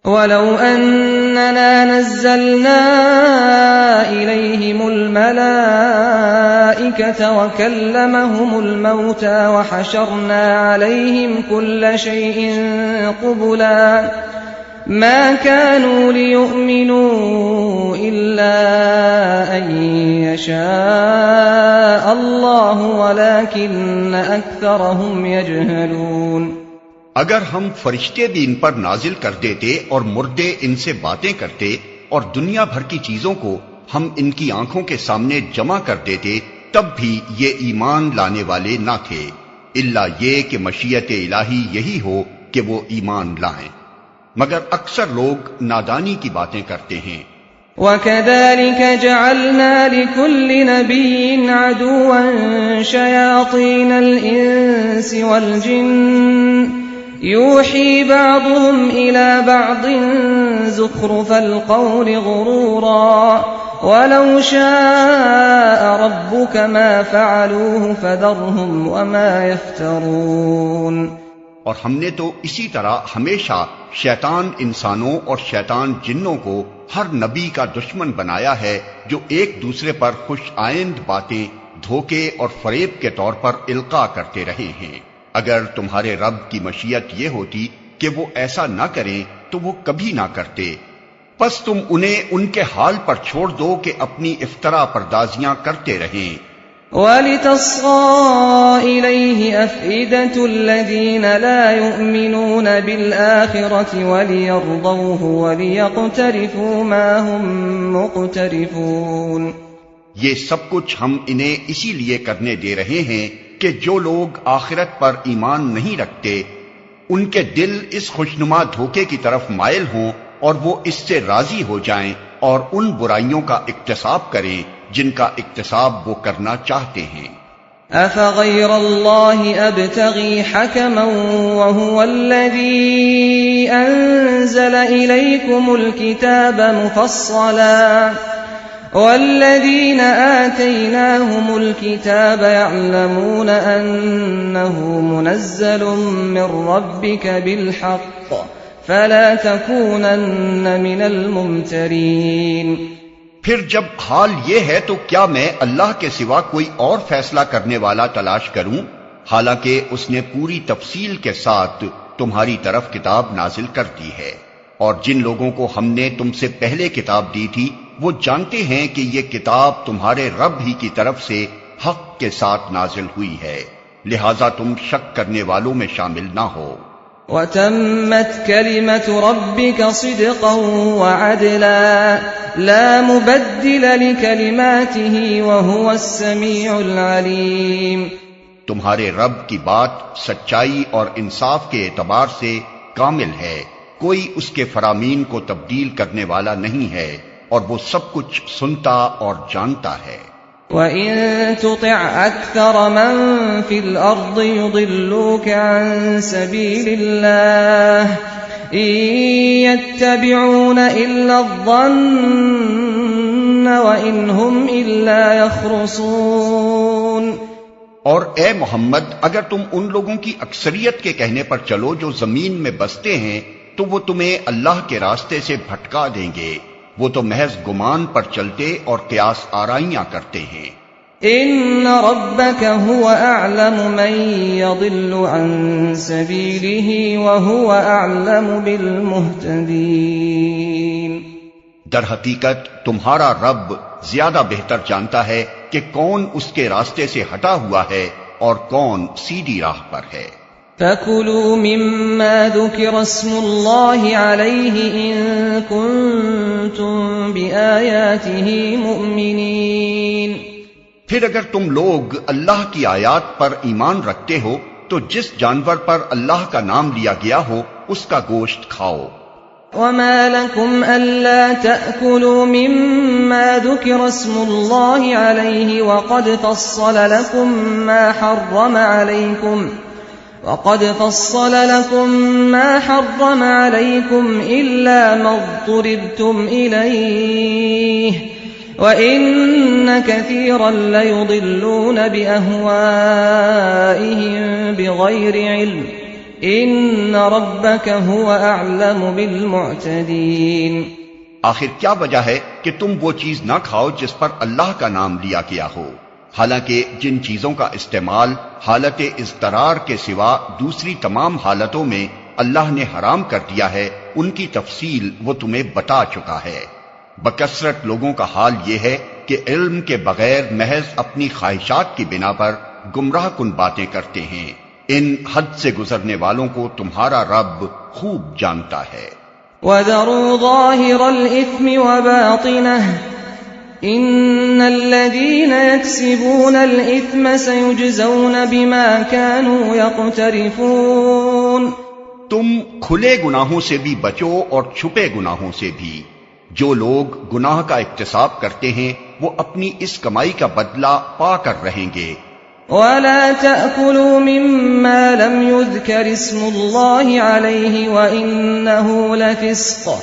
وَلَوْ أَنَّنَا نَزَّلْنَا إِلَيْهِمُ الْمَلَائِكَةَ وَكَلَّمَهُمُ الْمَوْتَى وَحَشَرْنَا عَلَيْهِمْ كُلَّ شَيْءٍ قُبُلًا مَا كَانُوا لِيُؤْمِنُوا إِلَّا أَن يَشَاءَ اللَّهُ وَلَكِنَّ أَكْثَرَهُمْ يَجْهَلُونَ۔ اگر ہم فرشتے بھی ان پر نازل کر دیتے اور مردے ان سے باتیں کرتے اور دنیا بھر کی چیزوں کو ہم ان کی آنکھوں کے سامنے جمع کر دیتے تب بھی یہ ایمان لانے والے نہ تھے، الا یہ کہ مشیت الہی یہی ہو کہ وہ ایمان لائیں، مگر اکثر لوگ نادانی کی باتیں کرتے ہیں۔ وَكَذَلِكَ جَعَلْنَا لِكُلِّ نَبِيٍّ عَدُوًّا شَيَاطِينَ الْإِنسِ وَالْجِنِّ يُوحِي بَعْضُهُمْ إِلَى بَعْضٍ زُخْرُفَ الْقَوْلِ غُرُورًا وَلَوْ شَاءَ رَبُّكَ مَا فَعَلُوهُ فَذَرْهُمْ وَمَا يَفْتَرُونَ۔ اور ہم نے تو اسی طرح ہمیشہ شیطان انسانوں اور شیطان جنوں کو ہر نبی کا دشمن بنایا ہے جو ایک دوسرے پر خوش آئند باتیں دھوکے اور فریب کے طور پر القاء کرتے رہے ہیں۔ اگر تمہارے رب کی مشیت یہ ہوتی کہ وہ ایسا نہ کریں تو وہ کبھی نہ کرتے، پس تم انہیں ان کے حال پر چھوڑ دو کہ اپنی افترا پردازیاں کرتے رہیں۔ وَلِتَصْغَىٰ إِلَيْهِ أَفْئِدَةُ الَّذِينَ لَا يُؤْمِنُونَ بِالْآخِرَةِ وَلِيَرْضَوْهُ وَلِيَقْتَرِفُوا مَا هُمْ مُقْتَرِفُونَ۔ یہ سب کچھ ہم انہیں اسی لیے کرنے دے رہے ہیں کہ جو لوگ آخرت پر ایمان نہیں رکھتے ان کے دل اس خوشنما دھوکے کی طرف مائل ہوں اور وہ اس سے راضی ہو جائیں اور ان برائیوں کا اکتساب کریں جن کا اکتساب وہ کرنا چاہتے ہیں۔ أَفَغَيْرَ اللَّهِ أَبْتَغِي حَكَمًا وَهُوَ الَّذِي أَنزَلَ إِلَيْكُمُ الْكِتَابَ مُفَصَّلًا وَالَّذِينَ آتَيْنَاهُمُ الْكِتَابَ يَعْلَمُونَ أَنَّهُ مُنَزَّلٌ مِّن رَّبِّكَ بِالْحَقِّ فَلَا تَكُونَنَّ مِنَ الْمُمْتَرِينَ۔ پھر جب حال یہ ہے تو کیا میں اللہ کے سوا کوئی اور فیصلہ کرنے والا تلاش کروں، حالانکہ اس نے پوری تفصیل کے ساتھ تمہاری طرف کتاب نازل کر دی ہے، اور جن لوگوں کو ہم نے تم سے پہلے کتاب دی تھی وہ جانتے ہیں کہ یہ کتاب تمہارے رب ہی کی طرف سے حق کے ساتھ نازل ہوئی ہے، لہذا تم شک کرنے والوں میں شامل نہ ہو۔ وَتَمَّتْ كَلِمَةُ رَبِّكَ صِدْقًا وَعَدْلًا لَا مُبَدِّلَ لِكَلِمَاتِهِ وَهُوَ السَّمِيعُ الْعَلِيمُ۔ تمہارے رب کی بات سچائی اور انصاف کے اعتبار سے کامل ہے، کوئی اس کے فرامین کو تبدیل کرنے والا نہیں ہے، اور وہ سب کچھ سنتا اور جانتا ہے۔ وَإِن تُطِعْ أَكْثَرَ مَن فِي الْأَرْضِ يُضِلُّوكَ عَن سَبِيلِ اللَّهِ إِن يَتَّبِعُونَ إِلَّا الظَّنَّ وَإِنْ هُمْ إِلَّا يَخْرُصُونَ۔ اور اے محمد، اگر تم ان لوگوں کی اکثریت کے کہنے پر چلو جو زمین میں بستے ہیں تو وہ تمہیں اللہ کے راستے سے بھٹکا دیں گے، وہ تو محض گمان پر چلتے اور قیاس آرائیاں کرتے ہیں۔ ان ربک هو اعلم من يضل عن سبیلہ وهو اعلم بالمہتدین۔ در حقیقت تمہارا رب زیادہ بہتر جانتا ہے کہ کون اس کے راستے سے ہٹا ہوا ہے اور کون سیدھی راہ پر ہے۔ فَكُلُوا مِمَّا ذُكِرَ اسْمُ اللَّهِ عَلَيْهِ إِن كُنتُم بِآيَاتِهِ مُؤْمِنِينَ۔ پھر اگر تم لوگ اللہ کی آیات پر ایمان رکھتے ہو تو جس جانور پر اللہ کا نام لیا گیا ہو اس کا گوشت کھاؤ۔ وَمَا لَكُمْ أَلَّا تَأْكُلُوا مِمَّا ذُكِرَ اسْمُ اللَّهِ عَلَيْهِ وَقَدْ فَصَّلَ لَكُم مَّا حَرَّمَ عَلَيْكُمْ إِلَّا مَا اضْطُرِرْتُمْ إِلَيْهِ وَإِنَّ كَثِيرًا لَّيُضِلُّونَ بِأَهْوَائِهِم بِغَيْرِ عِلْمٍ ان ربك هو اعلم بالمعتدين۔ آخر کیا وجہ ہے کہ تم وہ چیز نہ کھاؤ جس پر اللہ کا نام لیا گیا ہو، حالانکہ جن چیزوں کا استعمال حالت اضطرار کے سوا دوسری تمام حالتوں میں اللہ نے حرام کر دیا ہے، ان کی تفصیل وہ تمہیں بتا چکا ہے۔ بکثرت لوگوں کا حال یہ ہے کہ علم کے بغیر محض اپنی خواہشات کی بنا پر گمراہ کن باتیں کرتے ہیں۔ ان حد سے گزرنے والوں کو تمہارا رب خوب جانتا ہے۔ وَذَرُوا ظَاهِرَ الْإِثْمِ وَبَاطِنَهُ إِنَّ الَّذِينَ يَكْسِبُونَ الْإِثْمَ سَيُجْزَوْنَ بِمَا كَانُوا يَقْتَرِفُونَ۔ تم کھلے گناہوں سے بھی بچو اور چھپے گناہوں سے بھی۔ جو لوگ گناہ کا اکتساب کرتے ہیں وہ اپنی اس کمائی کا بدلہ پا کر رہیں گے۔ وَلَا تَأْكُلُوا مِمَّا لَمْ يُذْكَرِ اسْمُ اللَّهِ عَلَيْهِ وَإِنَّهُ لَفِسْقٌ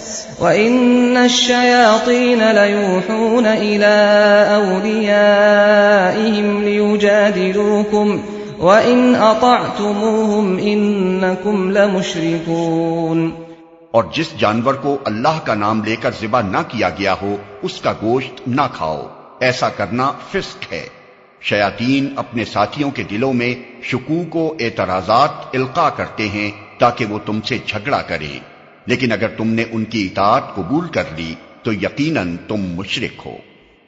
وَإِنَّ الشَّيَاطِينَ لَيُوحُونَ إِلَىٰ أَوْلِيَائِهِمْ لِيُجَادِلُوكُمْ وَإِنْ أَطَعْتُمُوهُمْ إِنَّكُمْ لَمُشْرِكُونَ۔ اور جس جانور کو اللہ کا نام لے کر ذبح نہ کیا گیا ہو اس کا گوشت نہ کھاؤ، ایسا کرنا فسق ہے۔ شیاطین اپنے ساتھیوں کے دلوں میں شکوک و اعتراضات القاء کرتے ہیں تاکہ وہ تم سے جھگڑا کریں، لیکن اگر تم نے ان کی اطاعت قبول کر لی تو یقیناً تم مشرک ہو۔